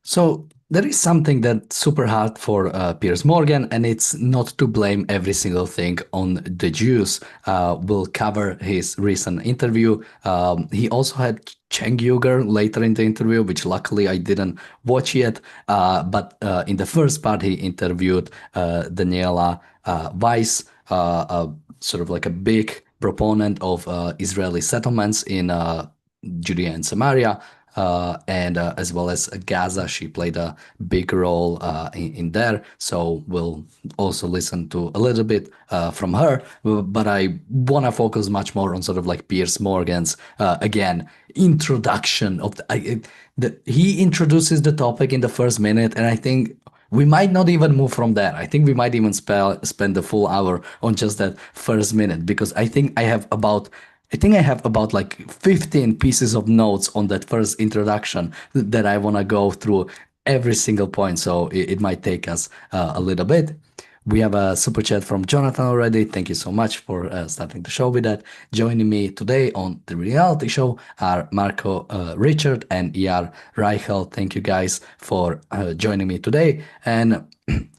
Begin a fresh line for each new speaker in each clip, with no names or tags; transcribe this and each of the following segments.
So there is something that's super hard for Piers Morgan, and it's not to blame every single thing on the Jews. We'll cover his recent interview. He also had Cheng Yuger later in the interview, which luckily I didn't watch yet. But in the first part, he interviewed Daniela Weiss, sort of like a big proponent of Israeli settlements in Judea and Samaria, and as well as Gaza. She played a big role in there. So we'll also listen to a little bit from her. But I want to focus much more on sort of like Piers Morgan's, again, introduction of he introduces the topic in the first minute, and I think we might not even move from there. I think we might even spend the full hour on just that first minute, because I think I have about like 15 pieces of notes on that first introduction that I want to go through every single point. So it might take us a little bit. We have a super chat from Jonathan already. Thank you so much for starting the show with that. Joining me today on the reality show are Marco Richard and ER Reichel. Thank you guys for joining me today. And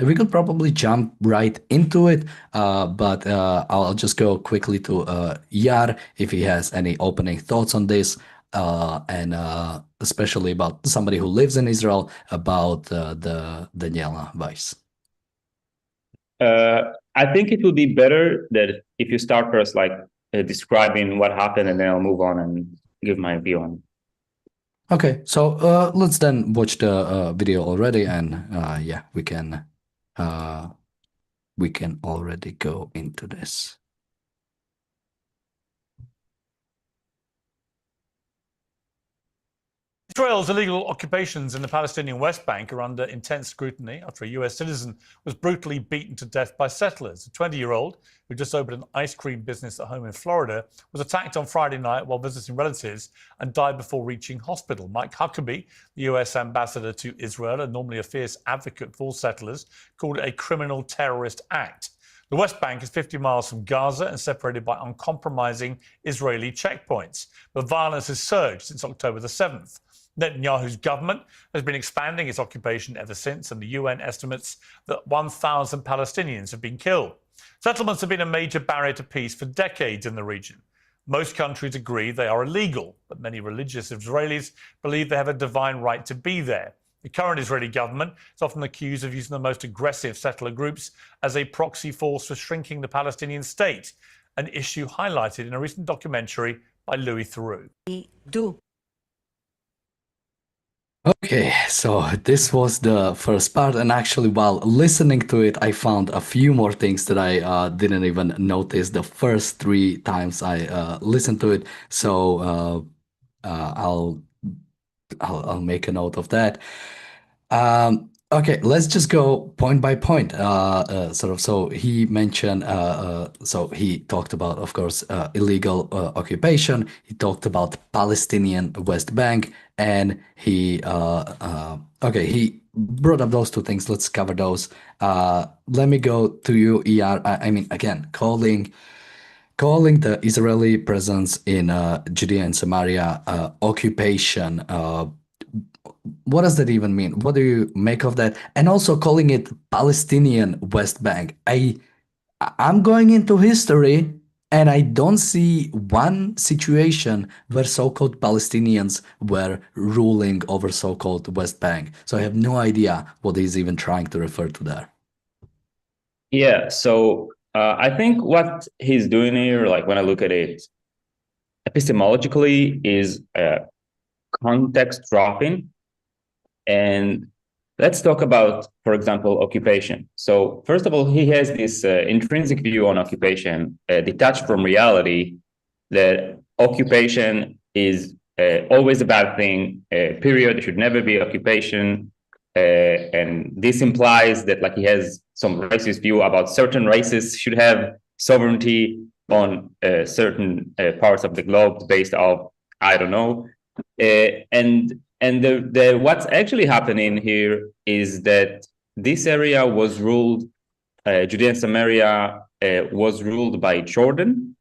we could probably jump right into it, but I'll just go quickly to ER if he has any opening thoughts on this, and especially about somebody who lives in Israel, about the Daniela Weiss.
I think it would be better that if you start first, like describing what happened, and then I'll move on and give my view on.
Okay, so let's then watch the video already, and yeah, we can already go into this.
Israel's illegal occupations in the Palestinian West Bank are under intense scrutiny after a US citizen was brutally beaten to death by settlers. A 20-year-old who just opened an ice cream business at home in Florida was attacked on Friday night while visiting relatives and died before reaching hospital. Mike Huckabee, the US ambassador to Israel and normally a fierce advocate for settlers, called it a criminal terrorist act. The West Bank is 50 miles from Gaza and separated by uncompromising Israeli checkpoints. But violence has surged since October the 7th. Netanyahu's government has been expanding its occupation ever since, and the UN estimates that 1,000 Palestinians have been killed. Settlements have been a major barrier to peace for decades in the region. Most countries agree they are illegal, but many religious Israelis believe they have a divine right to be there. The current Israeli government is often accused of using the most aggressive settler groups as a proxy force for shrinking the Palestinian state, an issue highlighted in a recent documentary by Louis Theroux.
Okay, so this was the first part, and actually while listening to it, I found a few more things that I didn't even notice the first 3 times I listened to it. So I'll make a note of that. Okay, let's just go point by point. Sort of. So he mentioned. So he talked about, of course, illegal occupation. He talked about Palestinian West Bank, and he he brought up those 2 things. Let's cover those. Let me go to you, ER. I mean, again, calling the Israeli presence in Judea and Samaria occupation. What does that even mean? What do you make of that? And also calling it Palestinian West Bank. I'm going into history, and I don't see one situation where so-called Palestinians were ruling over so-called West Bank. So I have no idea what he's even trying to refer to there.
Yeah, so I think what he's doing here, like when I look at it epistemologically, is context dropping. And let's talk about, for example, occupation. So first of all, he has this intrinsic view on occupation, detached from reality, that occupation is always a bad thing, period. It should never be occupation. And this implies that, like, he has some racist view about certain races should have sovereignty on certain parts of the globe based off, I don't know. And what's actually happening here is that this area was ruled, Judea and Samaria was ruled by Jordan,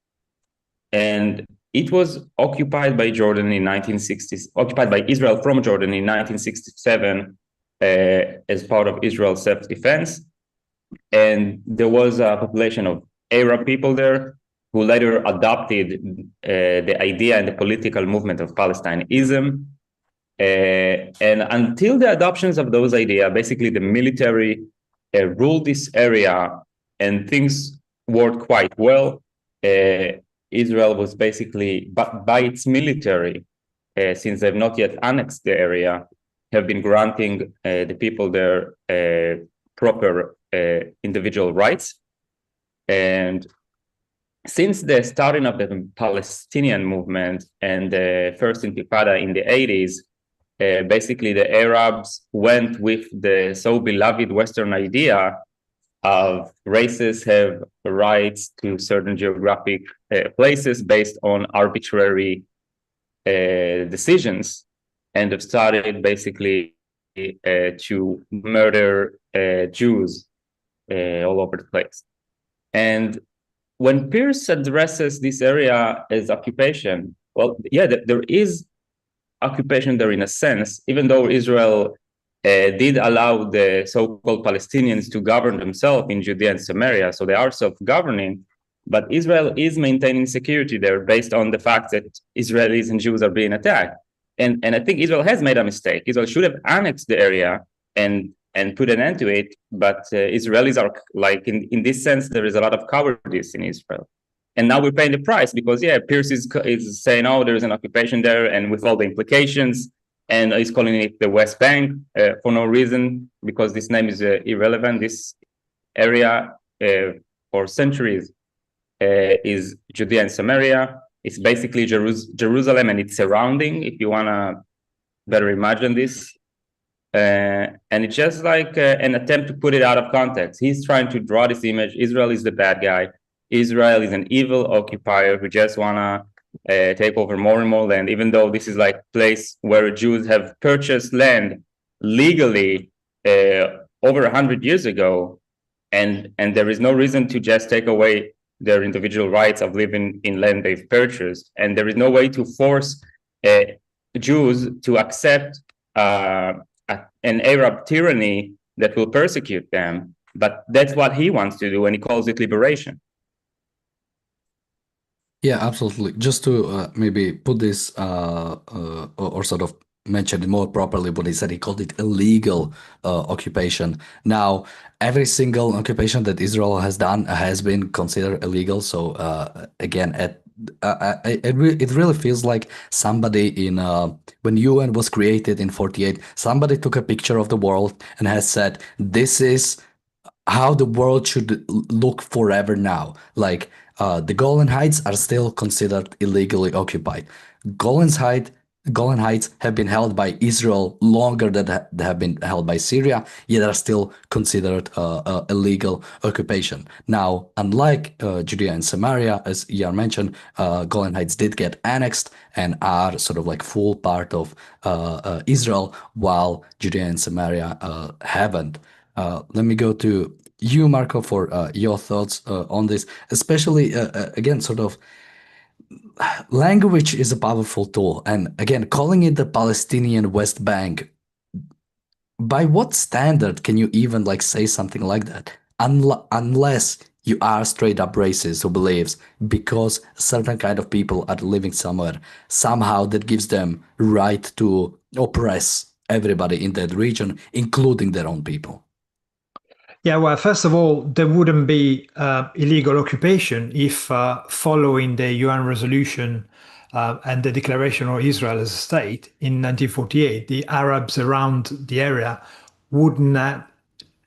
and it was occupied by Jordan in 1960s, occupied by Israel from Jordan in 1967 as part of Israel's self-defense. And there was a population of Arab people there who later adopted the idea and the political movement of Palestinism. And until the adoptions of those ideas, basically the military ruled this area and things worked quite well. Israel was basically, by its military, since they've not yet annexed the area, have been granting the people there proper individual rights. And since the starting of the Palestinian movement and the first Intifada in the 80s, basically the Arabs went with the so beloved Western idea of races have rights to certain geographic places based on arbitrary decisions, and have started basically to murder Jews all over the place. And when Piers addresses this area as occupation, well, yeah, there is occupation there in a sense, even though Israel did allow the so-called Palestinians to govern themselves in Judea and Samaria, so they are self-governing, but Israel is maintaining security there based on the fact that Israelis and Jews are being attacked. And I think Israel has made a mistake. Israel should have annexed the area and put an end to it, but Israelis are like, in this sense, there is a lot of cowardice in Israel. And now we're paying the price because, yeah, Piers is saying, oh, there's an occupation there, and with all the implications, and he's calling it the West Bank for no reason, because this name is irrelevant. This area for centuries is Judea and Samaria. It's basically Jerusalem and its surrounding, if you want to better imagine this. And it's just like an attempt to put it out of context. He's trying to draw this image. Israel is the bad guy. Israel is an evil occupier who just want to take over more and more land, even though this is like a place where Jews have purchased land legally over 100 years ago. And there is no reason to just take away their individual rights of living in land they've purchased. And there is no way to force Jews to accept an Arab tyranny that will persecute them. But that's what he wants to do, and he calls it liberation.
Yeah, absolutely. Just to maybe put this or sort of mention it more properly, what he said, he called it illegal occupation. Now, every single occupation that Israel has done has been considered illegal. So again, it really feels like somebody in when UN was created in 48, somebody took a picture of the world and has said, this is how the world should look forever now. Like the Golan Heights are still considered illegally occupied. Golan Heights have been held by Israel longer than they have been held by Syria, yet are still considered illegal occupation. Now, unlike Judea and Samaria, as Yar mentioned, Golan Heights did get annexed and are sort of like full part of Israel, while Judea and Samaria haven't. Let me go to you, Marco, for your thoughts on this, especially, again, sort of language is a powerful tool. And again, calling it the Palestinian West Bank, by what standard can you even like say something like that? Unless you are straight up racist who believes because certain kind of people are living somewhere, somehow that gives them right to oppress everybody in that region, including their own people.
Yeah, well, first of all, there wouldn't be illegal occupation if following the UN resolution and the declaration of Israel as a state in 1948, the Arabs around the area would not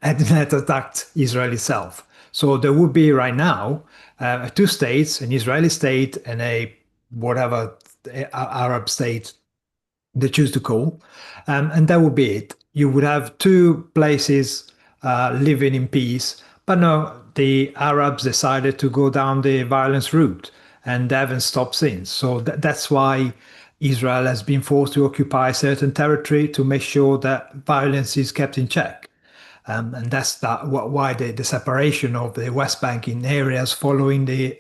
have attacked Israel itself. So there would be right now two states, an Israeli state and a whatever Arab state they choose to call, and that would be it. You would have two places living in peace. But no, the Arabs decided to go down the violence route and they haven't stopped since. So that's why Israel has been forced to occupy certain territory to make sure that violence is kept in check. And that's why the separation of the West Bank in areas following the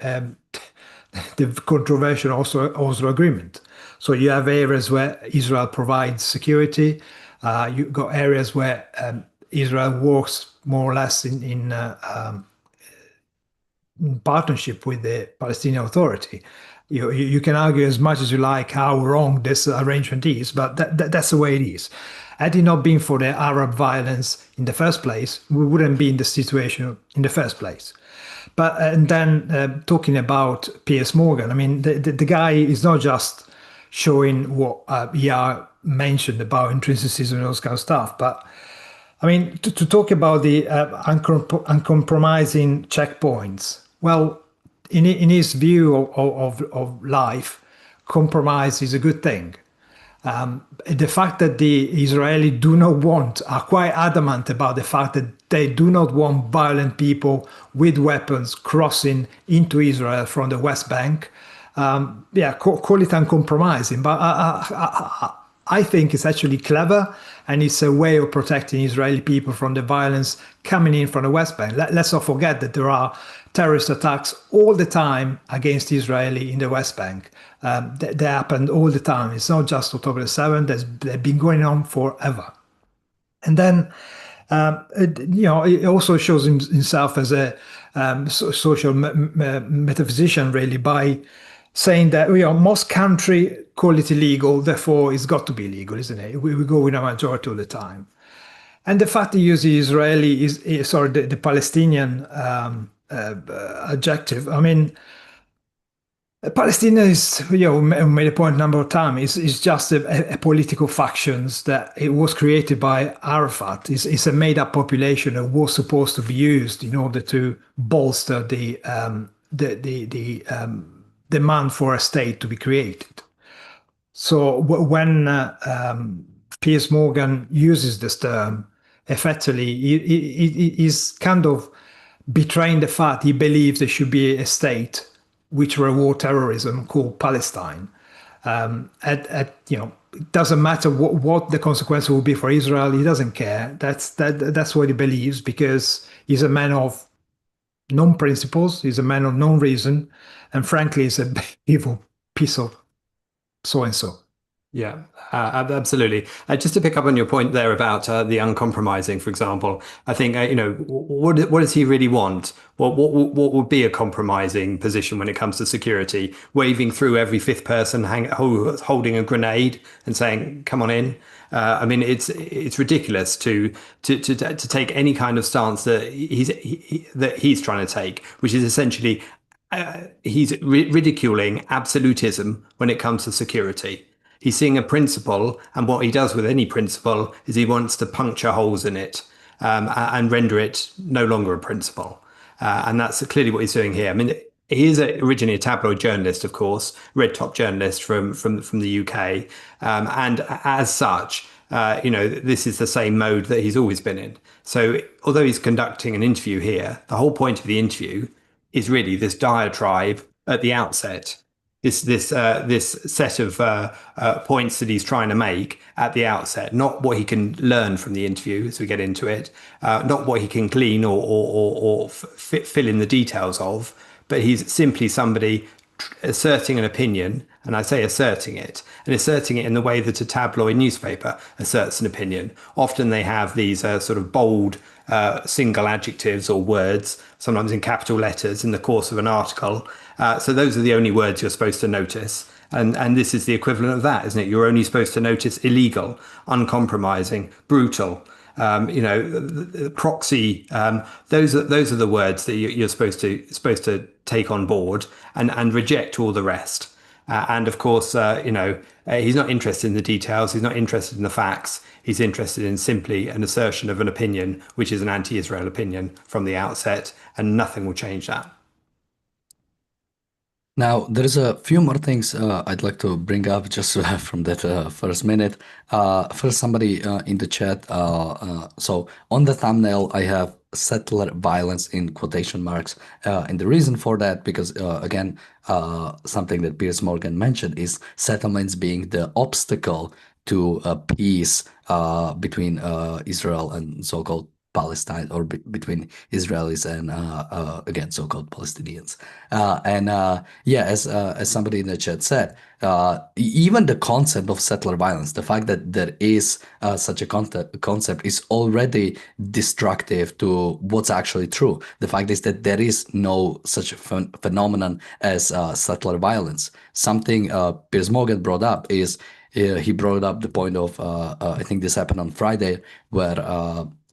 controversial Oslo Agreement. So you have areas where Israel provides security, You've got areas where Israel works more or less in partnership with the Palestinian Authority. You can argue as much as you like how wrong this arrangement is, but that's the way it is. Had it not been for the Arab violence in the first place, we wouldn't be in the situation in the first place. But and then talking about Piers Morgan, I mean, the guy is not just showing what Yar mentioned about intrinsicism and those kind of stuff, but I mean, to talk about the uncompromising checkpoints, well, in his view of life, compromise is a good thing. The fact that the Israeli do not want, are quite adamant about the fact that they do not want violent people with weapons crossing into Israel from the West Bank. Yeah, call it uncompromising, but I think it's actually clever, and it's a way of protecting Israeli people from the violence coming in from the West Bank. Let's not forget that there are terrorist attacks all the time against Israeli in the West Bank. They happened all the time. It's not just October the 7th. They've been going on forever. And then, it also shows himself as a social metaphysician, really, by saying that most country call it illegal, therefore it's got to be illegal, isn't it? We go with a majority all the time. And the fact he uses Israeli the Palestinian adjective. I mean, Palestine is, made a point a number of times, is just a political factions that it was created by Arafat. It's a made-up population that was supposed to be used in order to bolster the demand for a state to be created. So when Piers Morgan uses this term, effectively, he's kind of betraying the fact he believes there should be a state which reward terrorism called Palestine. It doesn't matter what the consequence will be for Israel. He doesn't care. That's what he believes, because he's a man of non-principles. He's a man of non-reason, and frankly, he's an evil piece of so-and-so.
Yeah, absolutely. Just to pick up on your point there about the uncompromising, for example, I think what does he really want? What would be a compromising position when it comes to security? Waving through every fifth person holding a grenade and saying, "Come on in." I mean, it's ridiculous to take any kind of stance that he's trying to take, which is essentially he's ridiculing absolutism when it comes to security. He's seeing a principle, and what he does with any principle is he wants to puncture holes in it and render it no longer a principle. And that's clearly what he's doing here. I mean, he is originally a tabloid journalist, of course, red top journalist from the UK, and as such, this is the same mode that he's always been in. So, although he's conducting an interview here, the whole point of the interview is really this diatribe at the outset. This set of points that he's trying to make at the outset, not what he can learn from the interview as we get into it, not what he can glean or fill in the details of, but he's simply somebody asserting an opinion, and I say asserting it in the way that a tabloid newspaper asserts an opinion. Often they have these sort of bold single adjectives or words, sometimes in capital letters in the course of an article. So those are the only words you're supposed to notice. And this is the equivalent of that, isn't it? You're only supposed to notice illegal, uncompromising, brutal, proxy. Those are the words that you're supposed to take on board and reject all the rest. And of course, he's not interested in the details. He's not interested in the facts. He's interested in simply an assertion of an opinion, which is an anti-Israel opinion from the outset, and nothing will change that.
Now, there's a few more things I'd like to bring up just from that first minute. First, somebody in the chat. So on the thumbnail, I have settler violence in quotation marks. And the reason for that, because again, something that Piers Morgan mentioned is settlements being the obstacle to peace between Israel and so-called Palestine or between Israelis and again so-called Palestinians. Yeah, as somebody in the chat said, even the concept of settler violence, the fact that there is such a concept is already destructive to what's actually true. The fact is that there is no such phenomenon as settler violence. Something Piers Morgan brought up is he brought up the point of I think this happened on Friday, where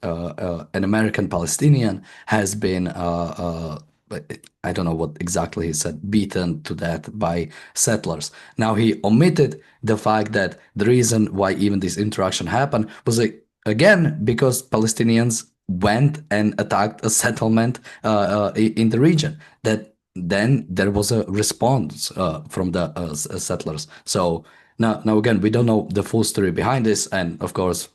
an American Palestinian has been I don't know what exactly he said, beaten to death by settlers. Now he omitted the fact that the reason why even this interaction happened was again because Palestinians went and attacked a settlement in the region. That then there was a response from the settlers. So now again, we don't know the full story behind this, and of course,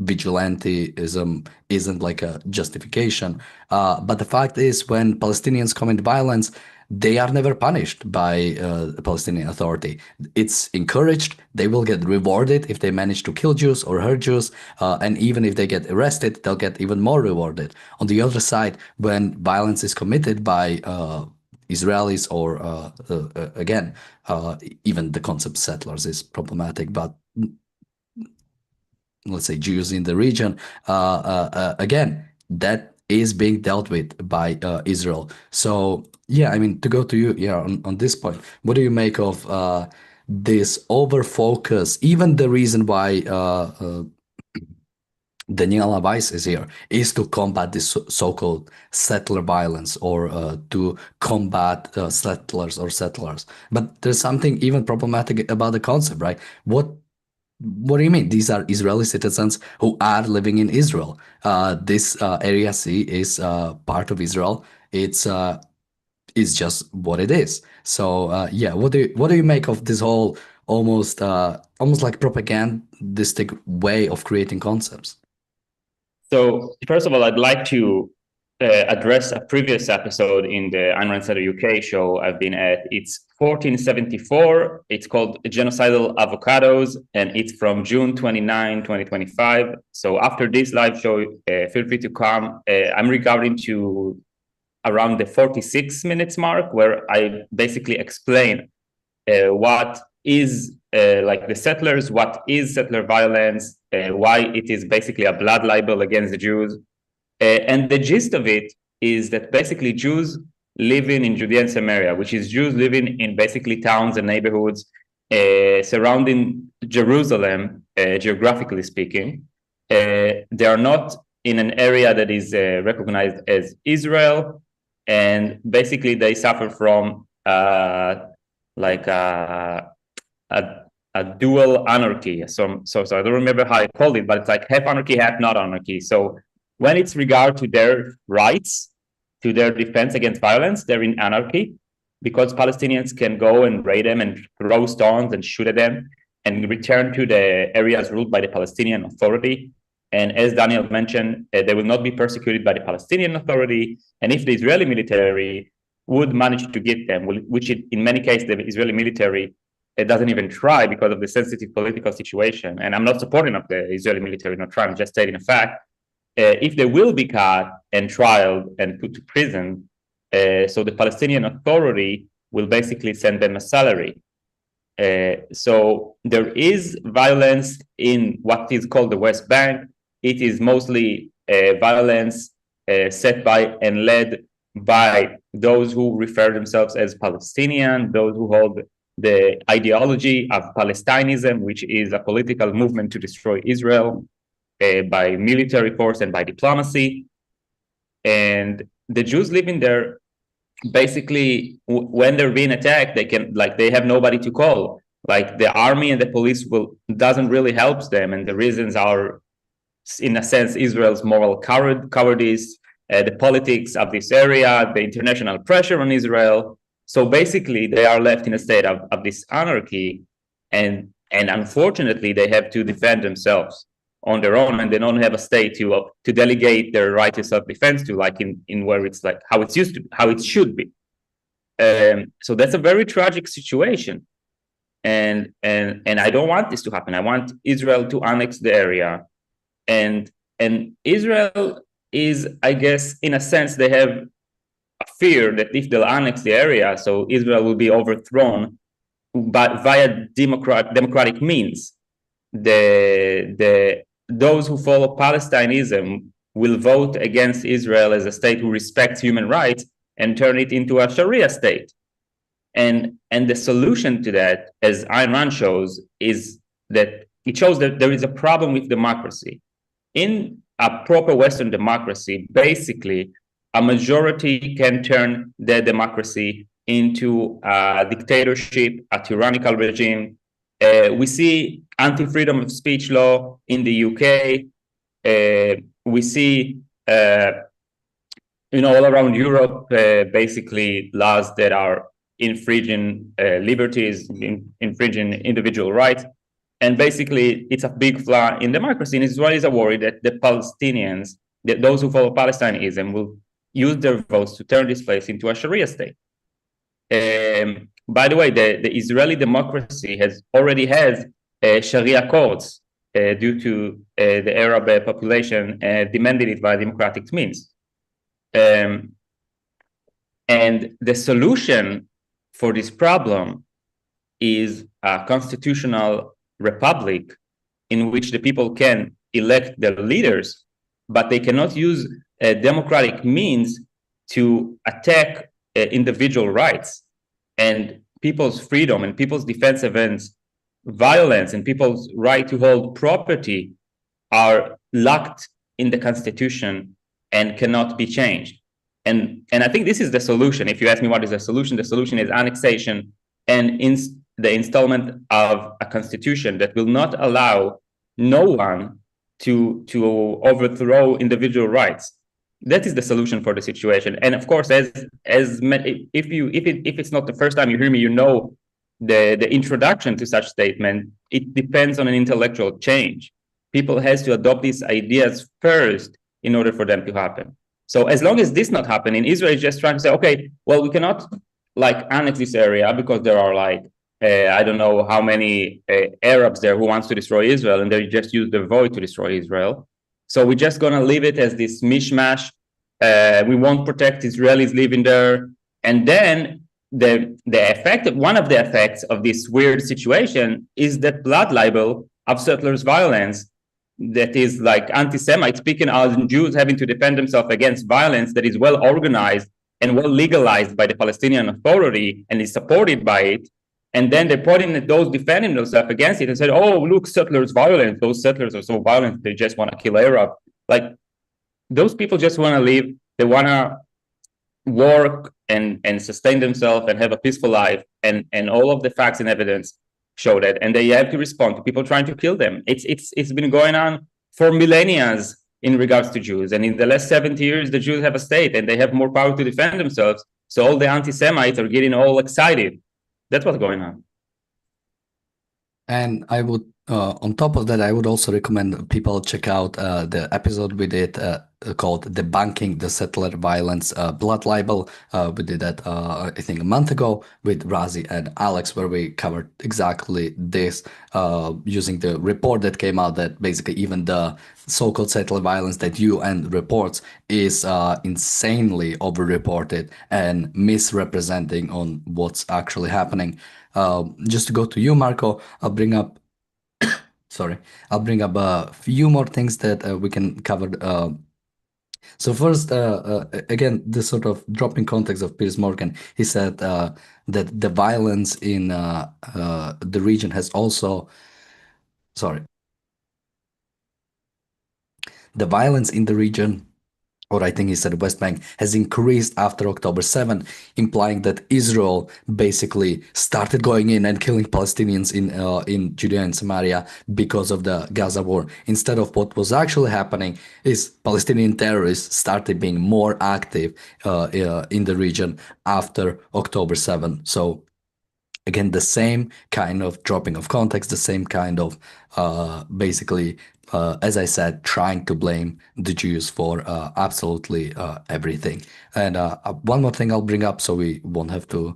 vigilantism isn't like a justification. But the fact is, when Palestinians commit violence, they are never punished by the Palestinian Authority. It's encouraged. They will get rewarded if they manage to kill Jews or hurt Jews. And even if they get arrested, they'll get even more rewarded. On the other side, when violence is committed by Israelis or again, even the concept settlers is problematic, but let's say Jews in the region, again, that is being dealt with by Israel. So yeah, I mean, to go to you, yeah, on this point, what do you make of this over focus? Even the reason why Daniela Weiss is here is to combat this so-called settler violence, or to combat settlers. But there's something even problematic about the concept, right? What do you mean? These are Israeli citizens who are living in Israel. This Area C is part of Israel. It's just what it is. So yeah, what do you make of this whole almost like propagandistic way of creating concepts?
So first of all, I'd like to address a previous episode in the Ayn Rand Center UK show I've been at. It's 1474. It's called Genocidal Avocados, and it's from June 29, 2025. So after this live show, feel free to come. I'm regarding to around the 46 minutes mark, where I basically explain what is like the settlers, what is settler violence, why it is basically a blood libel against the Jews. And the gist of it is that basically Jews living in Judea and Samaria, which is Jews living in basically towns and neighborhoods surrounding Jerusalem, geographically speaking, they are not in an area that is recognized as Israel, and basically they suffer from like a dual anarchy. So I don't remember how I called it, but it's like half anarchy, half not anarchy. So when it's regard to their rights, to their defense against violence, they're in anarchy, because Palestinians can go and raid them and throw stones and shoot at them and return to the areas ruled by the Palestinian Authority. And as Daniel mentioned, they will not be persecuted by the Palestinian Authority. And if the Israeli military would manage to get them, which in many cases the Israeli military doesn't even try because of the sensitive political situation. And I'm not supporting of the Israeli military not trying, I'm just stating a fact. If they will be caught and trialed and put to prison, so the Palestinian Authority will basically send them a salary. So there is violence in what is called the West Bank. It is mostly violence set by and led by those who refer themselves as Palestinian, those who hold the ideology of Palestinism, which is a political movement to destroy Israel by military force and by diplomacy. And the Jews living there, basically, when they're being attacked, they have nobody to call. Like the army and the police doesn't really help them, and the reasons are, in a sense, Israel's moral cowardice, the politics of this area, the international pressure on Israel. So basically, they are left in a state of this anarchy, and unfortunately, they have to defend themselves on their own, and they don't have a state to delegate their right to self-defense to, like in where it's like how it should be. So that's a very tragic situation, and I don't want this to happen. I want Israel to annex the area, and Israel is, I guess, in a sense, they have a fear that if they'll annex the area, so Israel will be overthrown, but via democratic means. Those who follow Palestinism will vote against Israel as a state who respects human rights and turn it into a Sharia state. And the solution to that, as Ayn Rand shows, is that it shows that there is a problem with democracy. In a proper Western democracy, basically, a majority can turn the democracy into a dictatorship, a tyrannical regime. We see anti-freedom of speech law in the UK. We see, all around Europe, basically laws that are infringing liberties, infringing individual rights. And basically, it's a big flaw in democracy. And Israelis are worried that the Palestinians, that those who follow Palestinianism, will use their votes to turn this place into a Sharia state. By the way, the Israeli democracy already has Sharia courts due to the Arab population demanding it by democratic means. And the solution for this problem is a constitutional republic in which the people can elect their leaders, but they cannot use democratic means to attack individual rights and people's freedom and people's defense against violence and people's right to hold property are locked in the Constitution and cannot be changed. And I think this is the solution. If you ask me what is the solution is annexation and the installment of a constitution that will not allow no one to overthrow individual rights. That is the solution for the situation. And of course, if it's not the first time you hear me, the introduction to such statement, it depends on an intellectual change. People has to adopt these ideas first in order for them to happen. So as long as this not happening, Israel is just trying to say, okay, well, we cannot annex this area because there are I don't know how many Arabs there who wants to destroy Israel, and they just use the void to destroy Israel. So we're just going to leave it as this mishmash. We won't protect Israelis living there. And then one of the effects of this weird situation is that blood libel of settlers' violence that is anti-Semites speaking on Jews having to defend themselves against violence that is well organized and well legalized by the Palestinian Authority and is supported by it. And then they're pointing at those defending themselves against it and said, oh, look, settlers' violence. Those settlers are so violent. They just want to kill Arabs. Those people just want to live. They want to work and sustain themselves and have a peaceful life. And all of the facts and evidence show that. And they have to respond to people trying to kill them. It's been going on for millennia in regards to Jews. And in the last 70 years, the Jews have a state and they have more power to defend themselves. So all the anti-Semites are getting all excited. That's what's going on.
And I would, on top of that, I would also recommend people check out the episode we did called Debunking the Settler Violence Blood Libel. We did that, I think, a month ago with Razi and Alex, where we covered exactly this using the report that came out that basically even the so-called settler violence that UN reports is insanely overreported and misrepresenting on what's actually happening. Just to go to you, Marco, I'll bring up a few more things that we can cover. So first, again, this sort of dropping context of Piers Morgan, he said that the violence in the region has also, the violence in the region, or I think he said West Bank, has increased after October 7, implying that Israel basically started going in and killing Palestinians in Judea and Samaria because of the Gaza war. Instead of what was actually happening is Palestinian terrorists started being more active in the region after October 7. So again, the same kind of dropping of context, the same kind of basically, as I said, trying to blame the Jews for absolutely everything. And one more thing I'll bring up so we won't have to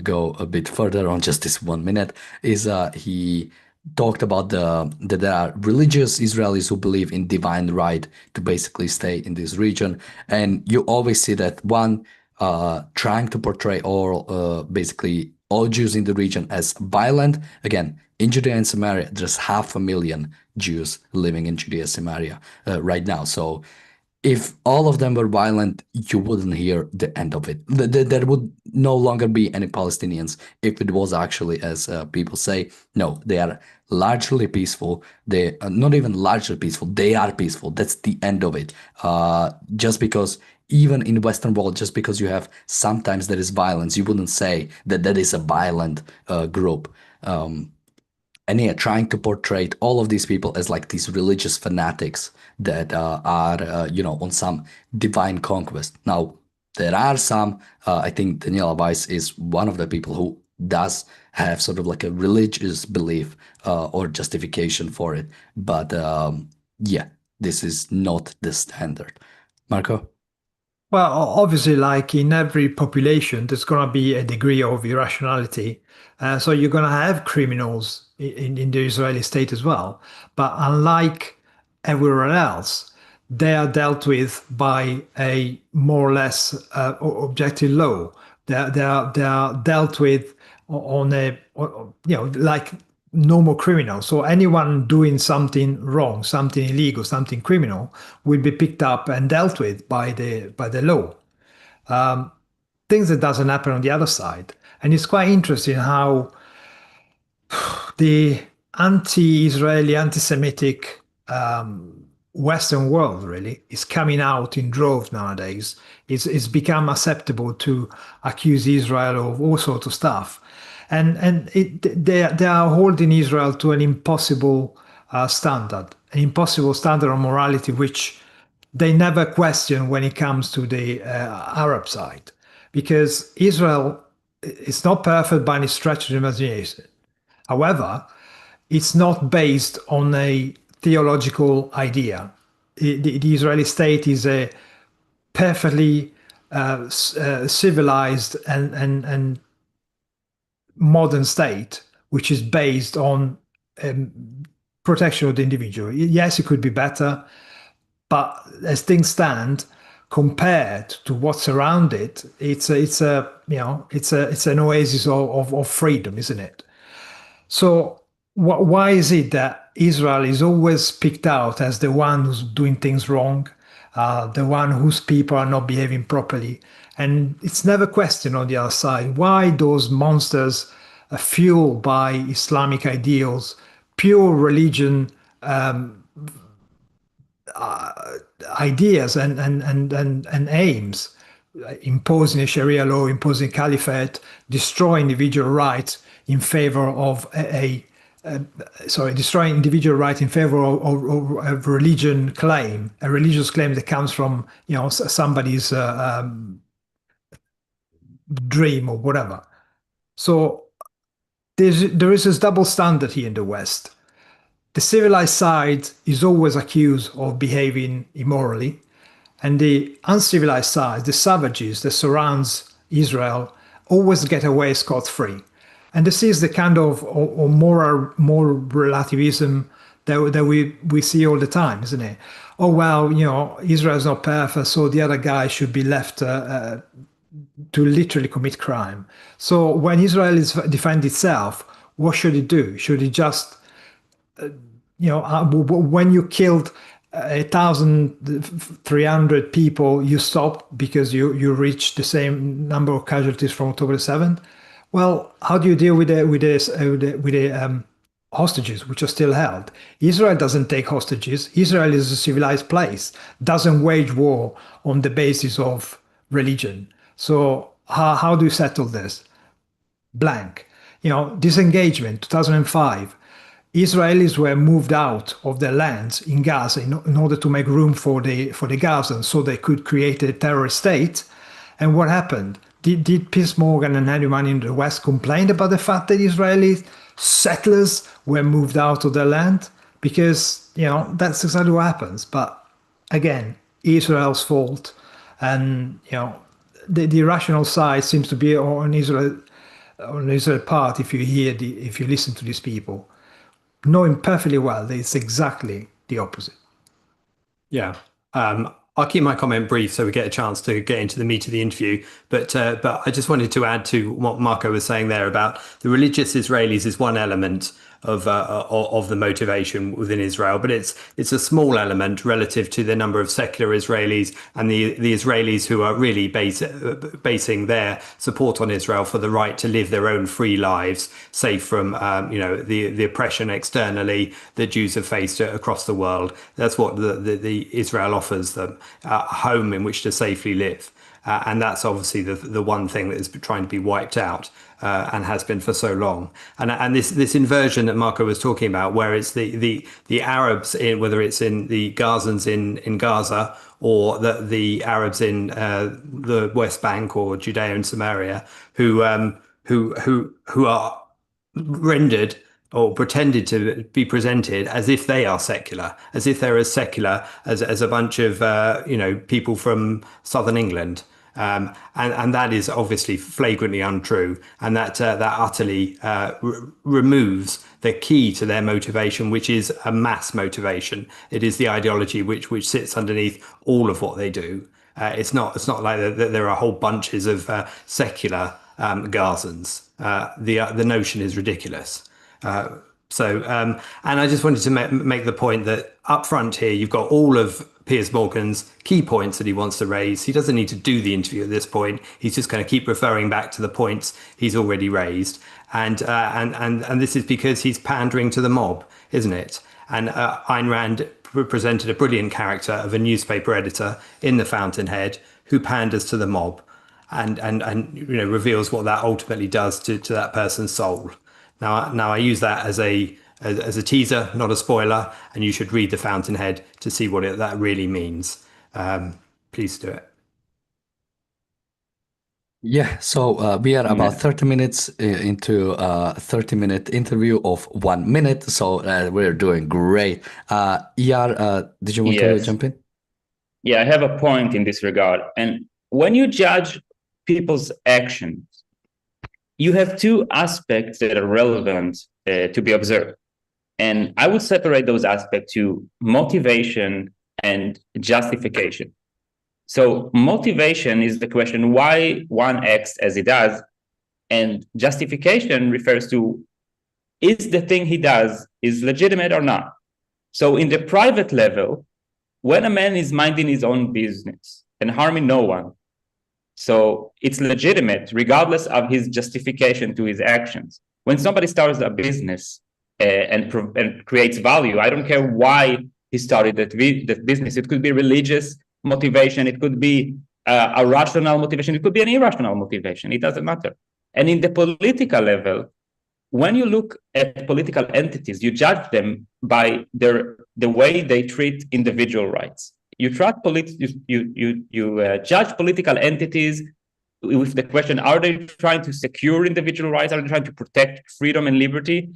go a bit further on just this 1 minute is he talked about that there are religious Israelis who believe in divine right to basically stay in this region, and you always see that one trying to portray all basically all Jews in the region as violent. Again, in Judea and Samaria, there's 500,000 Jews living in Judea and Samaria right now. So if all of them were violent, you wouldn't hear the end of it. There would no longer be any Palestinians if it was actually, as people say, no, they are largely peaceful. They are not even largely peaceful. They are peaceful. That's the end of it. Just because even in Western world, just because you have sometimes there is violence, you wouldn't say that that is a violent group. And yeah, trying to portray all of these people as like these religious fanatics that are, on some divine conquest. Now, there are some, I think Daniela Weiss is one of the people who does have sort of like a religious belief or justification for it. But yeah, this is not the standard. Marco?
Well, obviously, like in every population, there's going to be a degree of irrationality. So you're going to have criminals in the Israeli state as well. But unlike everywhere else, they are dealt with by a more or less objective law. They are dealt with on a, like normal criminals. So anyone doing something wrong, something illegal, something criminal will be picked up and dealt with by the law. Things that doesn't happen on the other side. And it's quite interesting how the anti-Israeli, anti-Semitic Western world really is coming out in droves nowadays. It's become acceptable to accuse Israel of all sorts of stuff, and they are holding Israel to an impossible standard of morality, which they never question when it comes to the Arab side, because Israel is not perfect by any stretch of the imagination. However, it's not based on a theological idea. The Israeli state is a perfectly civilized and modern state, which is based on protection of the individual. Yes, it could be better, but as things stand, compared to what's around it, it's an oasis of freedom, isn't it? So why is it that Israel is always picked out as the one who's doing things wrong, the one whose people are not behaving properly? And it's never questioned on the other side why those monsters are fueled by Islamic ideals, pure religion ideas and aims, imposing a Sharia law, imposing caliphate, destroying individual rights in favor of destroying individual rights in favor of a religion claim, a religious claim that comes from somebody's dream or whatever. So there is this double standard here in the West. The civilized side is always accused of behaving immorally, and the uncivilized side, the savages that surrounds Israel, always get away scot-free. And this is the kind of moral relativism that we see all the time, isn't it? Oh, well, Israel is not perfect, so the other guy should be left to literally commit crime. So when Israel is defend itself, what should it do? Should it just when you killed 1,300 people, you stop because you reached the same number of casualties from October 7th? Well, how do you deal with the hostages which are still held? Israel doesn't take hostages. Israel is a civilized place, doesn't wage war on the basis of religion. So how do you settle this? Blank. Disengagement, 2005. Israelis were moved out of their lands in Gaza in order to make room for the Gazans so they could create a terrorist state. And what happened? Did Piers Morgan and anyone in the West complain about the fact that Israeli settlers were moved out of their land? Because, that's exactly what happens. But again, Israel's fault. And, the irrational side seems to be on Israel part if you listen to these people. knowing perfectly well that it's exactly the opposite.
Yeah. I'll keep my comment brief so we get a chance to get into the meat of the interview. But I just wanted to add to what Marco was saying there about the religious Israelis is one element of the motivation within Israel, but it's a small element relative to the number of secular Israelis and the Israelis who are really basing their support on Israel for the right to live their own free lives, safe from the oppression externally that Jews have faced across the world. That's what the Israel offers them, a home in which to safely live. And that's obviously the one thing that is trying to be wiped out and has been for so long. And this inversion that Marco was talking about, where it's the Arabs, whether it's in the Gazans in Gaza or the Arabs in the West Bank or Judea and Samaria, who are rendered or pretended to be presented as if they are secular, as if they're as secular as a bunch of people from southern England. And that is obviously flagrantly untrue, and that utterly removes the key to their motivation, which is a mass motivation. It is the ideology which sits underneath all of what they do. It's not like there are whole bunches of secular Gazans. The notion is ridiculous. And I just wanted to make the point that up front here, you've got all of Piers Morgan's key points that he wants to raise. He doesn't need to do the interview at this point. He's just going to keep referring back to the points he's already raised. And this is because he's pandering to the mob, isn't it? And Ayn Rand presented a brilliant character of a newspaper editor in The Fountainhead who panders to the mob and reveals what that ultimately does to that person's soul. Now I use that as a teaser, not a spoiler, and you should read The Fountainhead to see what that really means. Please do it.
Yeah, so we are about 30 minutes into a 30-minute interview of 1 minute, so we're doing great. Iyar, did you want to jump in?
Yeah, I have a point in this regard. And when you judge people's actions, you have two aspects that are relevant to be observed. And I would separate those aspects to motivation and justification. So motivation is the question why one acts as he does, and justification refers to is the thing he does is legitimate or not. So in the private level, when a man is minding his own business and harming no one, so it's legitimate regardless of his justification to his actions. When somebody starts a business and creates value, I don't care why he started that business. It could be religious motivation, it could be a rational motivation, it could be an irrational motivation. It doesn't matter. And in the political level, when you look at political entities, you judge them by the way they treat individual rights. You judge political entities with the question: are they trying to secure individual rights? Are they trying to protect freedom and liberty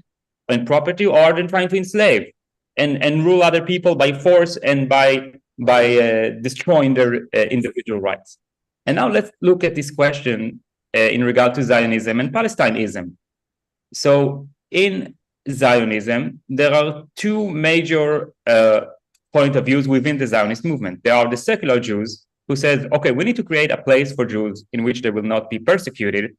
and property, or are they trying to enslave and rule other people by force and by destroying their individual rights? And now let's look at this question in regard to Zionism and Palestineism. So in Zionism, there are two major point of views within the Zionist movement. There are the secular Jews who says, okay, we need to create a place for Jews in which they will not be persecuted.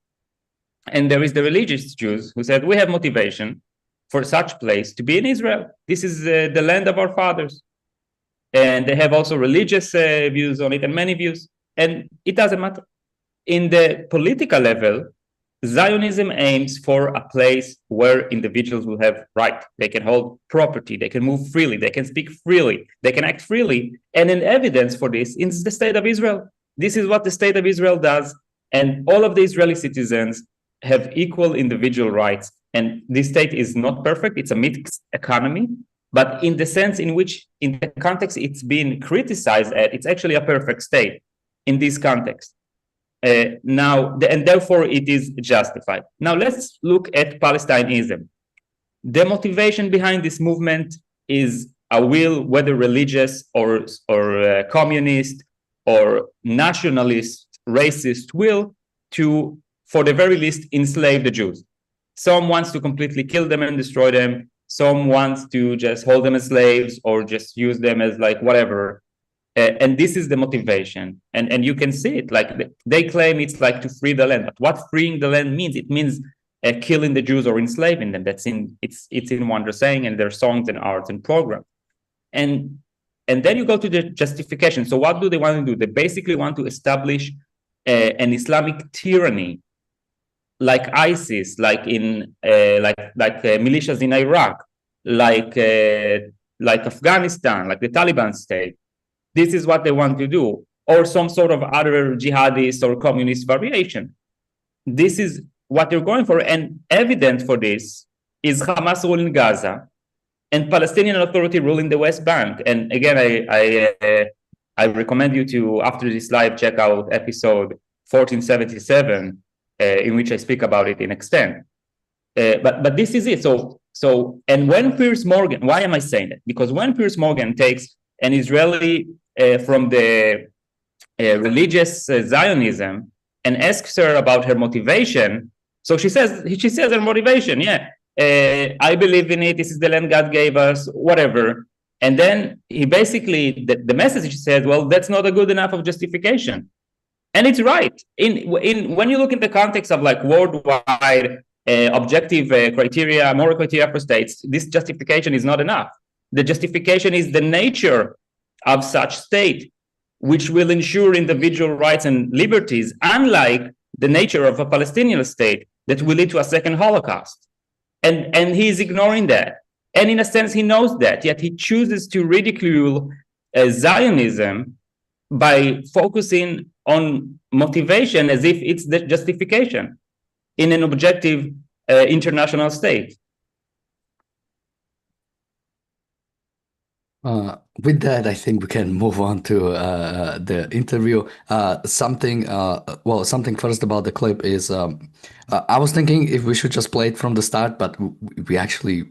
And there is the religious Jews who said, we have motivation for such place to be in Israel. This is the land of our fathers. And they have also religious views on it and many views. And it doesn't matter. In the political level, Zionism aims for a place where individuals will have right. They can hold property, they can move freely, they can speak freely, they can act freely. And an evidence for this is the state of Israel. This is what the state of Israel does. And all of the Israeli citizens have equal individual rights. And this state is not perfect. It's a mixed economy. But in the sense in which, in the context it's being criticized at, it's actually a perfect state in this context. And therefore it is justified. Now let's look at Palestineism. The motivation behind this movement is a will, whether religious or communist or nationalist, racist will, to, for the very least, enslave the Jews. Some wants to completely kill them and destroy them. Some want to just hold them as slaves or just use them as like whatever. And this is the motivation. And you can see it. Like they claim it's like to free the land. But what freeing the land means, it means killing the Jews or enslaving them. It's in what they're saying in their songs and arts and programs. And then you go to the justification. So what do they want to do? They basically want to establish an Islamic tyranny, like ISIS, like in militias in Iraq, like Afghanistan, like the Taliban state. This is what they want to do, or some sort of other jihadist or communist variation. This is what they're going for, and evidence for this is Hamas rule in Gaza and Palestinian Authority rule in the West Bank. And again, I recommend you to, after this live, check out episode 1477, in which I speak about it in extent. But this is it. So, and when Piers Morgan, why am I saying that? Because when Piers Morgan takes an Israeli from the religious Zionism and asks her about her motivation, so she says her motivation, I believe in it. This is the land God gave us, whatever. And then he basically, the message says, well, that's not a good enough of justification. And it's right. When you look in the context of like worldwide objective criteria, moral criteria for states, this justification is not enough. The justification is the nature of such state, which will ensure individual rights and liberties, unlike the nature of a Palestinian state that will lead to a second Holocaust. And he's ignoring that. And in a sense, he knows that, yet he chooses to ridicule Zionism by focusing on motivation as if it's the justification in an objective international state.
With that, I think we can move on to the interview. Something first about the clip is I was thinking if we should just play it from the start, but we actually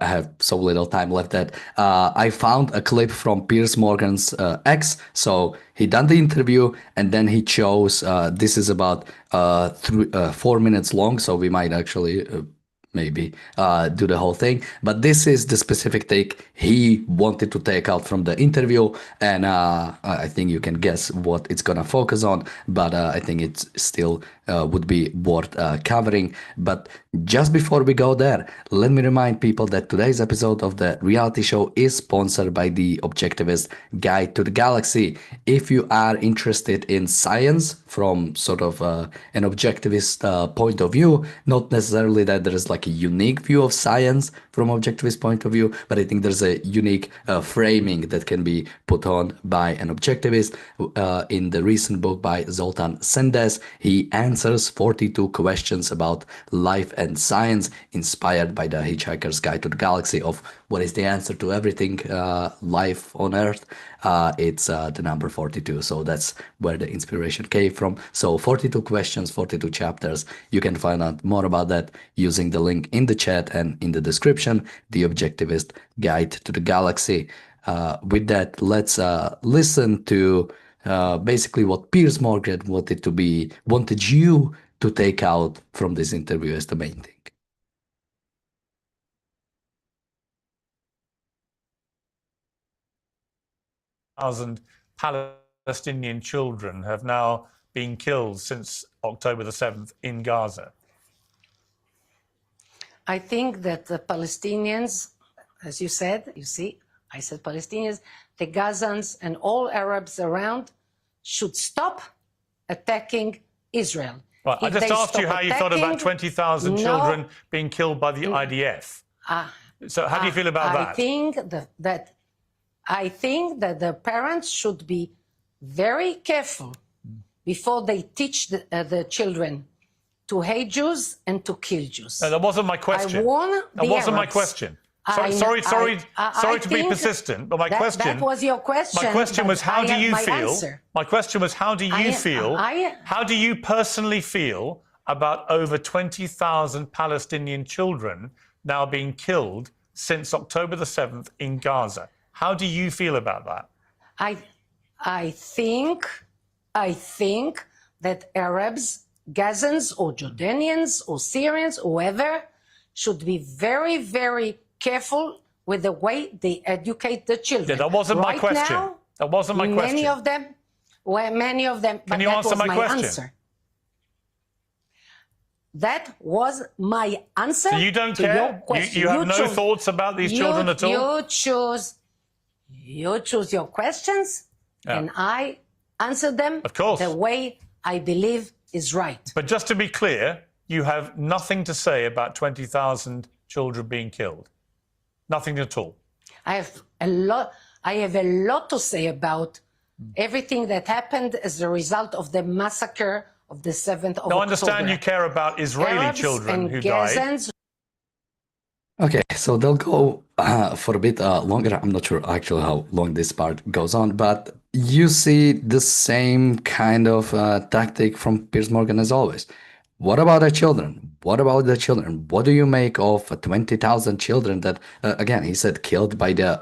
have so little time left that I found a clip from Piers Morgan's X. So he done the interview and then he chose, this is about 4 minutes long, so we might actually maybe do the whole thing, but this is the specific take he wanted to take out from the interview, and I think you can guess what it's gonna focus on, but I think it's still would be worth covering. But just before we go there, let me remind people that today's episode of the reality show is sponsored by the Objectivist Guide to the Galaxy. If you are interested in science from sort of an objectivist point of view, not necessarily that there is like a unique view of science from objectivist point of view, but I think there's a unique framing that can be put on by an objectivist. In the recent book by Zoltan Sendes, he answers 42 questions about life and science inspired by the Hitchhiker's Guide to the Galaxy of what is the answer to everything life on Earth. It's the number 42, so that's where the inspiration came from. So 42 questions, 42 chapters. You can find out more about that using the link in the chat and in the description, the Objectivist Guide to the Galaxy. With that, let's listen to basically what Piers Morgan wanted you to take out from this interview as the main thing.
Thousand Palestinian children have now been killed since October the 7th in Gaza.
I think that the Palestinians, as you said, I said Palestinians, the Gazans and all Arabs around should stop attacking Israel.
Right, I just asked you how you felt about 20,000 children being killed by the IDF. So how do you feel about that?
I think that the parents should be very careful before they teach the children to hate Jews and to kill Jews.
No, that wasn't my question. That wasn't my question. Sorry to be persistent, but my question.
That was your question.
My question was, how do you feel? My question was, how do you feel? How do you personally feel about over 20,000 Palestinian children now being killed since October the 7th in Gaza? How do you feel about that?
I think that Arabs, Gazans or Jordanians or Syrians, whoever, should be very, very careful with the way they educate the children.
Yeah, that wasn't my question.
Now,
that wasn't my question.
Many of them,
Can you answer my question?
Answer. That was my answer.
So you don't
to
care?
Your question.
You have no thoughts about these children at all?
You choose your questions, and I answer them
of course.
The way I believe is right.
But just to be clear, you have nothing to say about 20,000 children being killed. Nothing at all.
I have a lot to say about everything that happened as a result of the massacre of the 7th of October.
I understand you care about Israeli
Arabs
children
and
who
Gazans.
died.
Okay, so they'll go for a bit longer. I'm not sure actually how long this part goes on, but you see the same kind of tactic from Piers Morgan as always. What about the children? What about the children? What do you make of 20,000 children that, again, he said killed by the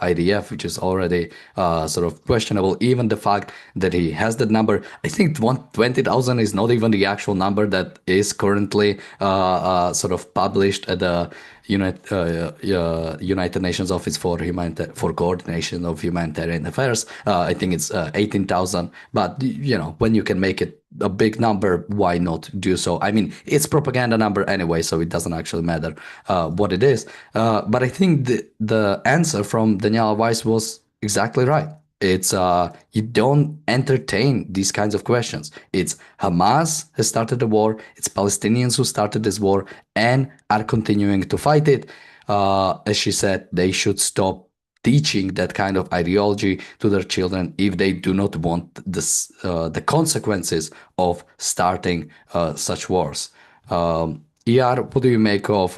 IDF, which is already sort of questionable. Even the fact that he has that number, I think 20,000 is not even the actual number that is currently sort of published at the United Nations Office for Coordination of Humanitarian Affairs. I think it's 18,000. But you know, when you can make it a big number, why not do so? I mean, it's propaganda number anyway, so it doesn't actually matter what it is. But I think the answer from Daniela Weiss was exactly right. It's you don't entertain these kinds of questions. It's Hamas has started the war. It's Palestinians who started this war and are continuing to fight it. As she said, they should stop teaching that kind of ideology to their children if they do not want this, the consequences of starting such wars. ER, what do you make of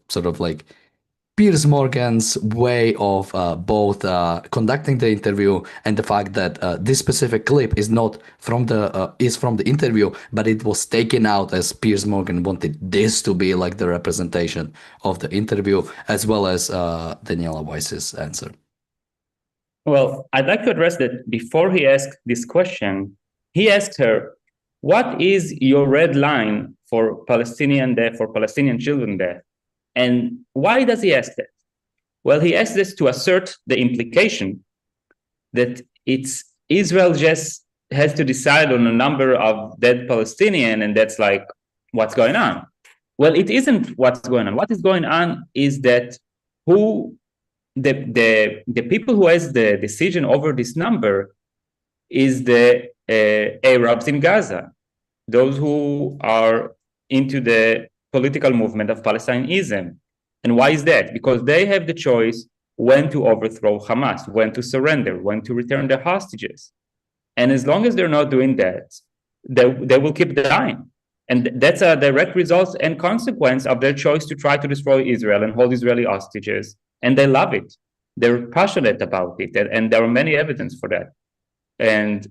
sort of like Piers Morgan's way of both conducting the interview and the fact that this specific clip is not from the interview, but it was taken out as Piers Morgan wanted this to be like the representation of the interview, as well as Daniela Weiss's answer.
Well, I'd like to address that before he asked this question. He asked her, "What is your red line for Palestinian death, for Palestinian children death?" And why does he ask that? Well, he asked this to assert the implication that Israel just has to decide on a number of dead Palestinian, and that's like what's going on. Well, it isn't what's going on. What is going on is that the people who has the decision over this number is the Arabs in Gaza, those who are into the political movement of Palestinianism. And why is that? Because they have the choice when to overthrow Hamas, when to surrender, when to return their hostages. And as long as they're not doing that, they will keep dying. And that's a direct result and consequence of their choice to try to destroy Israel and hold Israeli hostages. And they love it. They're passionate about it. And there are many evidence for that. And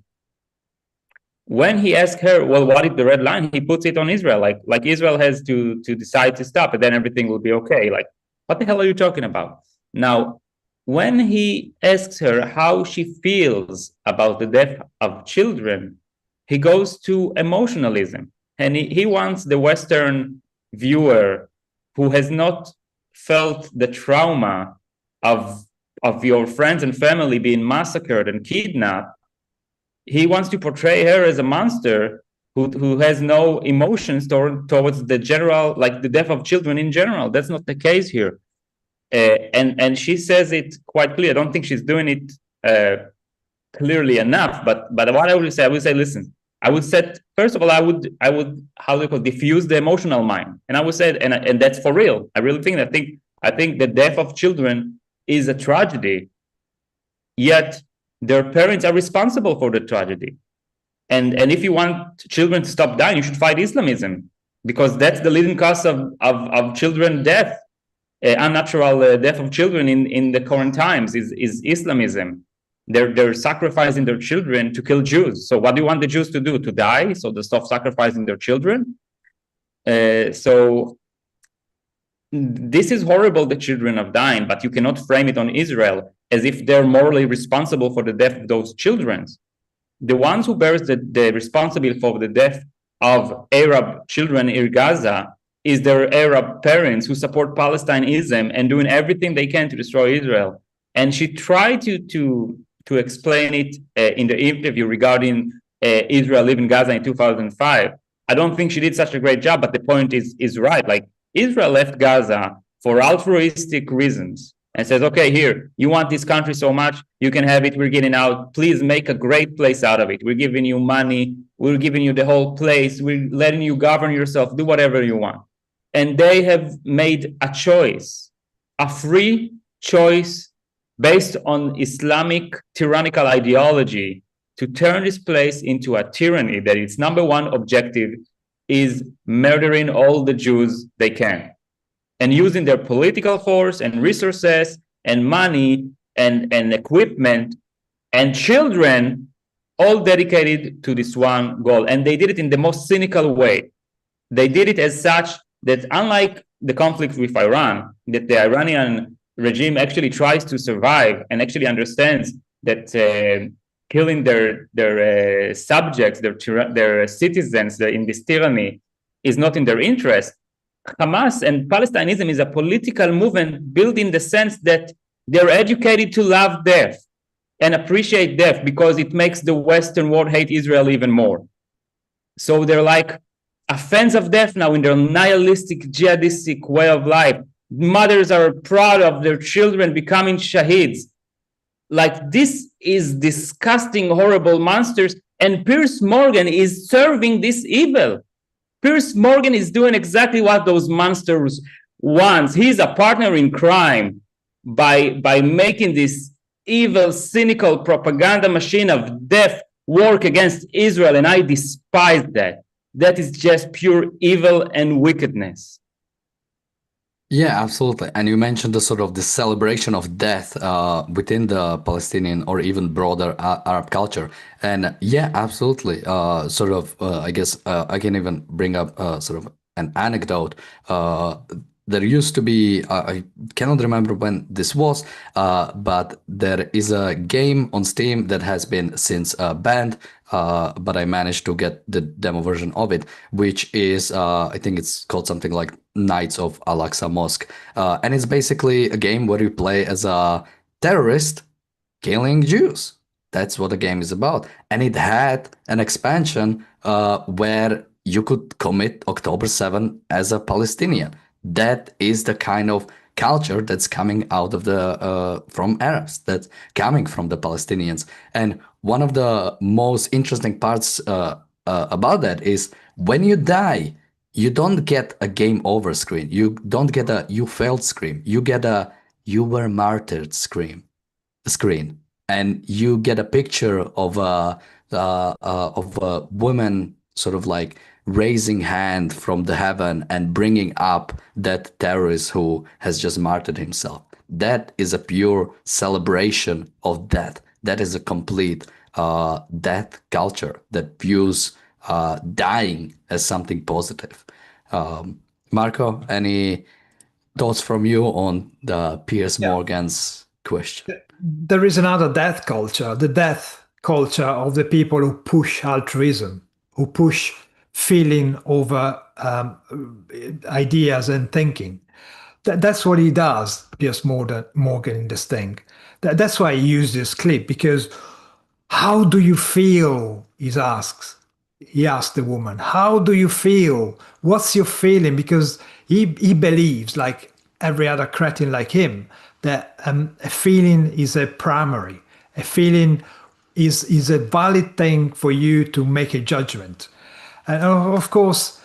when he asked her, well, what is the red line? He puts it on Israel, like Israel has to decide to stop, and then everything will be okay. Like, what the hell are you talking about? Now, when he asks her how she feels about the death of children, he goes to emotionalism, and he wants the Western viewer who has not felt the trauma of your friends and family being massacred and kidnapped. He wants to portray her as a monster who has no emotions towards the general, like the death of children in general. That's not the case here. And she says it quite clear. I don't think she's doing it clearly enough. But what I would say, listen, I would say, first of all, I would how do you call it, diffuse the emotional mind. And I would say, and that's for real. I really think that. I think the death of children is a tragedy. Yet their parents are responsible for the tragedy. And if you want children to stop dying, you should fight Islamism, because that's the leading cause of children death, unnatural death of children in the current times is Islamism. They're sacrificing their children to kill Jews. So what do you want the Jews to do? To die? So they stop sacrificing their children? So this is horrible, the children are dying, but you cannot frame it on Israel as if they're morally responsible for the death of those children. The ones who bears the responsibility for the death of Arab children in Gaza is their Arab parents who support Palestineism and doing everything they can to destroy Israel. And she tried to explain it in the interview regarding Israel leaving Gaza in 2005. I don't think she did such a great job, but the point is right. Like, Israel left Gaza for altruistic reasons and says, okay, here, you want this country so much, you can have it, we're getting out. Please make a great place out of it. We're giving you money, we're giving you the whole place, we're letting you govern yourself, do whatever you want. And they have made a choice, a free choice based on Islamic tyrannical ideology, to turn this place into a tyranny that its number one objective is murdering all the Jews they can, and using their political force and resources and money and equipment and children, all dedicated to this one goal. And they did it in the most cynical way. They did it as such that, unlike the conflict with Iran, that the Iranian regime actually tries to survive and actually understands that killing their subjects, their citizens in this tyranny is not in their interest. Hamas and Palestinianism is a political movement built in the sense that they're educated to love death and appreciate death because it makes the Western world hate Israel even more. So they're like fans of death now in their nihilistic, jihadistic way of life. Mothers are proud of their children becoming shaheeds. Like, this is disgusting, horrible monsters. And Piers Morgan is serving this evil. Piers Morgan is doing exactly what those monsters want. He's a partner in crime by making this evil, cynical propaganda machine of death work against Israel. And I despise that. That is just pure evil and wickedness.
Yeah, absolutely. And you mentioned the sort of the celebration of death within the Palestinian or even broader Arab culture. And yeah, absolutely. I guess I can even bring up sort of an anecdote. There used to be, I cannot remember when this was, but there is a game on Steam that has been since banned, but I managed to get the demo version of it, which is, I think it's called something like Knights of Al-Aqsa Mosque. And it's basically a game where you play as a terrorist killing Jews. That's what the game is about. And it had an expansion where you could commit October 7 as a Palestinian. That is the kind of culture that's coming out of the from Arabs, that's coming from the Palestinians. And one of the most interesting parts about that is when you die, you don't get a game over screen. You don't get a you failed screen. You get a you were martyred screen, and you get a picture of a woman sort of like raising hand from the heaven and bringing up that terrorist who has just martyred himself. That is a pure celebration of death. That is a complete death culture that views dying as something positive. Marco, any thoughts from you on the Piers Morgan's question?
There is another death culture, the death culture of the people who push altruism, who push feeling over ideas and thinking. That's what he does, Piers Morgan, in this thing. That's why he used this clip, because how do you feel, he asks the woman, how do you feel? What's your feeling? Because he believes, like every other cretin like him, that a feeling is a primary. A feeling is a valid thing for you to make a judgment. And of course,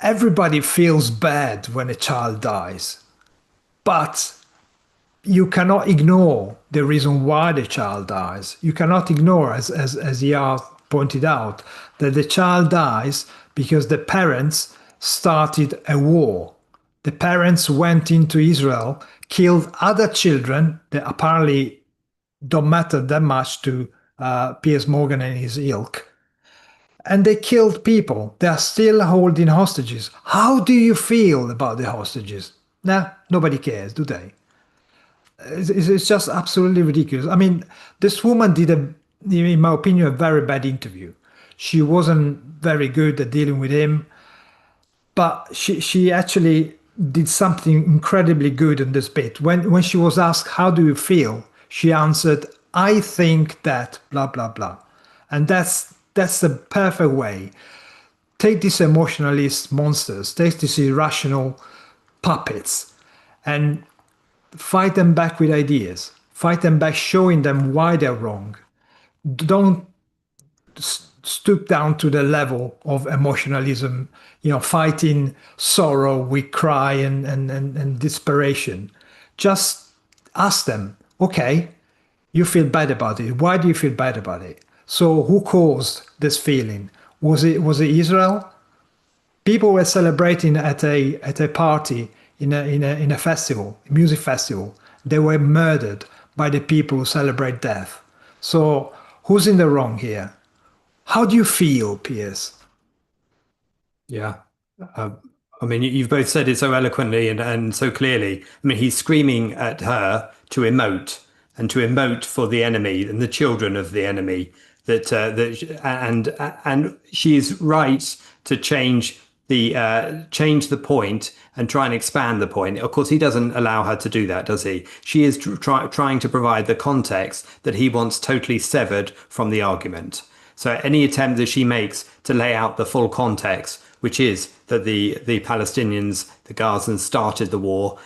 everybody feels bad when a child dies, but you cannot ignore the reason why the child dies. You cannot ignore, as Yar pointed out, that the child dies because the parents started a war. The parents went into Israel, killed other children that apparently don't matter that much to Piers Morgan and his ilk. And they killed people. They are still holding hostages. How do you feel about the hostages? Nah, nobody cares, do they? It's just absolutely ridiculous. I mean, this woman did, in my opinion, a very bad interview. She wasn't very good at dealing with him. but she actually did something incredibly good in this bit. When she was asked, how do you feel? She answered, I think that blah, blah, blah. And that's the perfect way. Take these emotionalist monsters, take these irrational puppets, and fight them back with ideas. Fight them back, showing them why they're wrong. Don't stoop down to the level of emotionalism, fighting sorrow with cry and desperation. Just ask them, okay, you feel bad about it. Why do you feel bad about it? So who caused this feeling? Was it Israel? People were celebrating at a party in a festival, a music festival. They were murdered by the people who celebrate death. So who's in the wrong here? How do you feel, Piers?
Yeah. I mean, you've both said it so eloquently and so clearly. I mean, he's screaming at her to emote and to emote for the enemy and the children of the enemy. And she is right to change the point and try and expand the point. Of course, he doesn't allow her to do that, does he? She is trying to provide the context that he wants totally severed from the argument. So any attempt that she makes to lay out the full context, which is that the Palestinians, the Gazans, started the war,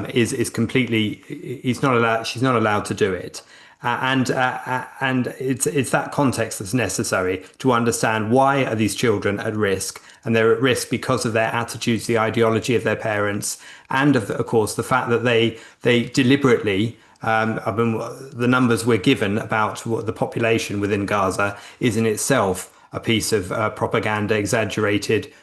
is completely. She's not allowed to do it. And it's that context that's necessary to understand why are these children at risk, and they're at risk because of their attitudes, the ideology of their parents, and of course the fact that they deliberately. I mean, the numbers we're given about what the population within Gaza is in itself a piece of propaganda, exaggerated,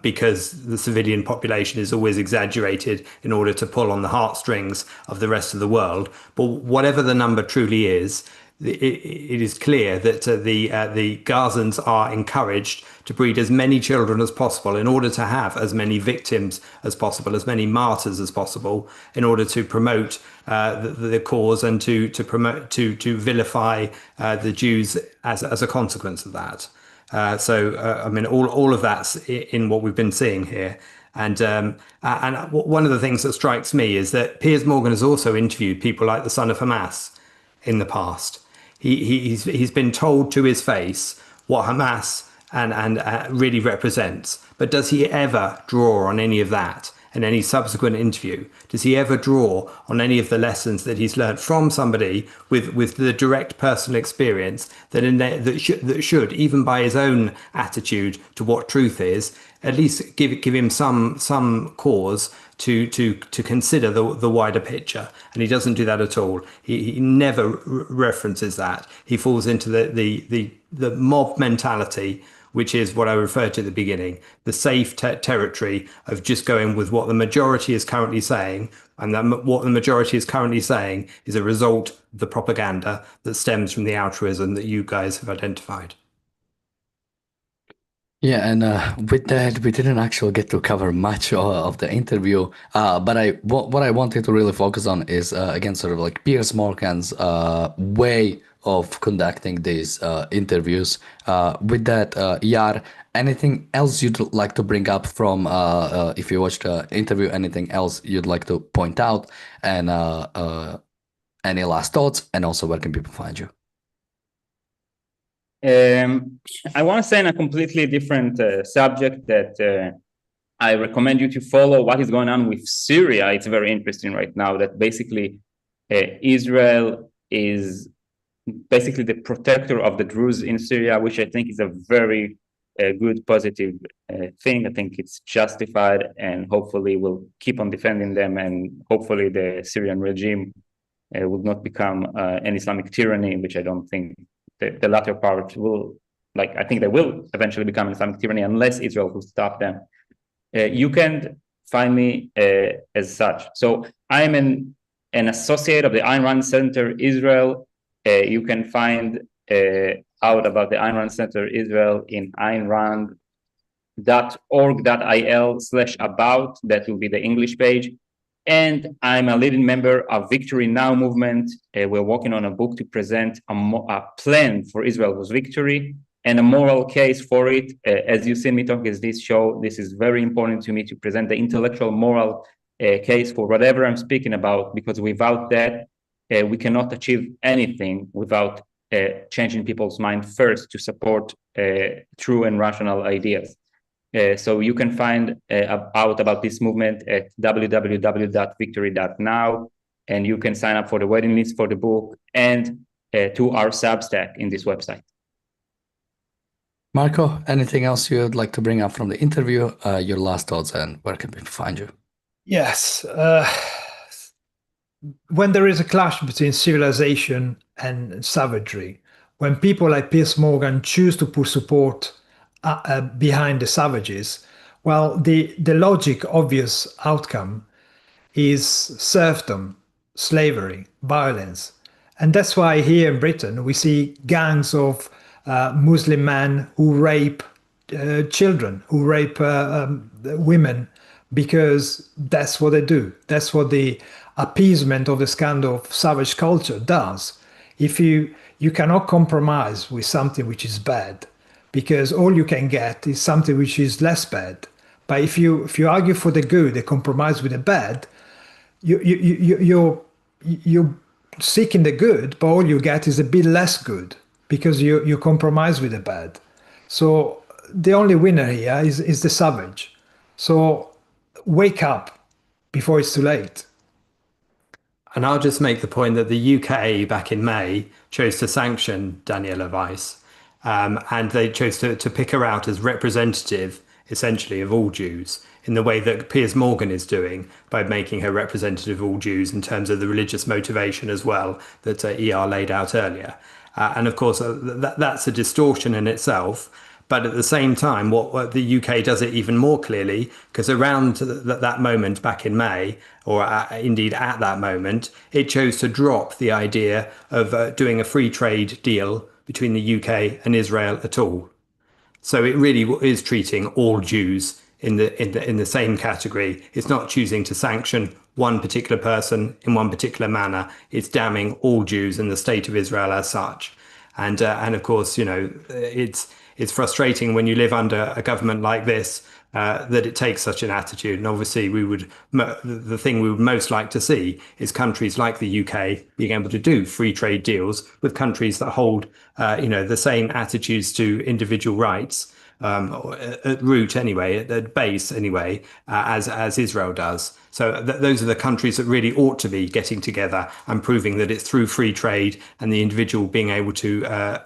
because the civilian population is always exaggerated in order to pull on the heartstrings of the rest of the world. But whatever the number truly is, it is clear that the Gazans are encouraged to breed as many children as possible in order to have as many victims as possible, as many martyrs as possible, in order to promote the cause and to vilify the Jews as a consequence of that. I mean, all of that's in what we've been seeing here. And one of the things that strikes me is that Piers Morgan has also interviewed people like the son of Hamas in the past. He's been told to his face what Hamas and really represents. But does he ever draw on any of that in any subsequent interview? Does he ever draw on any of the lessons that he's learned from somebody with the direct personal experience that should, even by his own attitude to what truth is, at least give him some cause to consider the wider picture? And he doesn't do that at all. He never references that. He falls into the mob mentality, which is what I referred to at the beginning, the safe territory of just going with what the majority is currently saying. And that what the majority is currently saying is a result of the propaganda that stems from the altruism that you guys have identified.
Yeah, and with that, we didn't actually get to cover much of the interview. But what I wanted to really focus on is, again, sort of like Piers Morgan's way of conducting these interviews. With that, Yar, anything else you'd like to bring up from, if you watched the interview, anything else you'd like to point out, and any last thoughts, and also where can people find you?
I want to say on a completely different subject that I recommend you to follow what is going on with Syria. It's very interesting right now that basically Israel is basically the protector of the Druze in Syria, which I think is a very good, positive thing. I think it's justified, and hopefully we'll keep on defending them, and hopefully the Syrian regime will not become an Islamic tyranny, which I don't think the latter part will, I think they will eventually become an Islamic tyranny unless Israel will stop them. You can find me as such. So I'm an associate of the Ayn Rand Center Israel. You can find out about the Ayn Rand Center Israel in aynrand.org.il/about. That will be the English page. And I'm a leading member of Victory Now movement. We're working on a book to present a plan for Israel's victory. and a moral case for it. As you see me talk is this show, this is very important to me to present the intellectual moral case for whatever I'm speaking about, because without that, we cannot achieve anything without changing people's mind first to support true and rational ideas. So you can find out about this movement at www.victory.now, and you can sign up for the waiting list for the book and to our Substack in this website.
Marco, anything else you'd like to bring up from the interview? Your last thoughts, and where can people find you?
Yes. When there is a clash between civilization and savagery, when people like Piers Morgan choose to put support behind the savages, well, the logic, obvious outcome is serfdom, slavery, violence. And that's why here in Britain we see gangs of Muslim men who rape children, who rape women, because that's what they do. That's what the appeasement of this kind of savage culture does. If you cannot compromise with something which is bad, because all you can get is something which is less bad. But if you argue for the good and compromise with the bad, you're seeking the good, but all you get is a bit less good because you compromise with the bad. So the only winner here is the savage. So wake up before it's too late.
And I'll just make the point that the UK back in May chose to sanction Daniela Weiss, and they chose to pick her out as representative, essentially, of all Jews, in the way that Piers Morgan is doing by making her representative of all Jews in terms of the religious motivation as well that ER laid out earlier. And of course, that's a distortion in itself. But at the same time, what the UK does it even more clearly, because around that moment back in May, or indeed at that moment, it chose to drop the idea of doing a free trade deal between the UK and Israel at all. So it really is treating all Jews in the same category. It's not choosing to sanction one particular person in one particular manner. It's damning all Jews and the state of Israel as such. And of course, you know, it's frustrating when you live under a government like this that it takes such an attitude. And obviously, the thing we would most like to see is countries like the UK being able to do free trade deals with countries that hold, the same attitudes to individual rights at root anyway, at base anyway, as Israel does. So those are the countries that really ought to be getting together and proving that it's through free trade and the individual being able to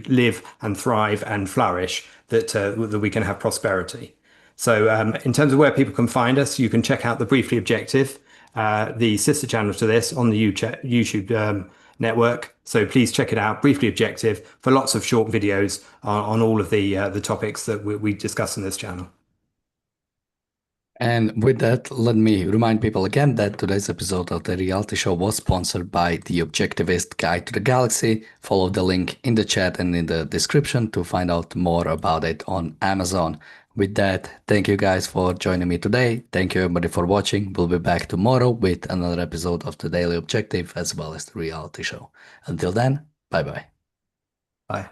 live and thrive and flourish that we can have prosperity. So in terms of where people can find us, you can check out the Briefly Objective, the sister channel to this on the YouTube network. So please check it out, Briefly Objective, for lots of short videos on all of the topics that we discuss in this channel.
And with that, let me remind people again that today's episode of the reality show was sponsored by The Objectivist Guide to the Galaxy. Follow the link in the chat and in the description to find out more about it on Amazon. With that, thank you guys for joining me today. Thank you everybody for watching. We'll be back tomorrow with another episode of the Daily Objective as well as the reality show. Until then, bye-bye.
Bye.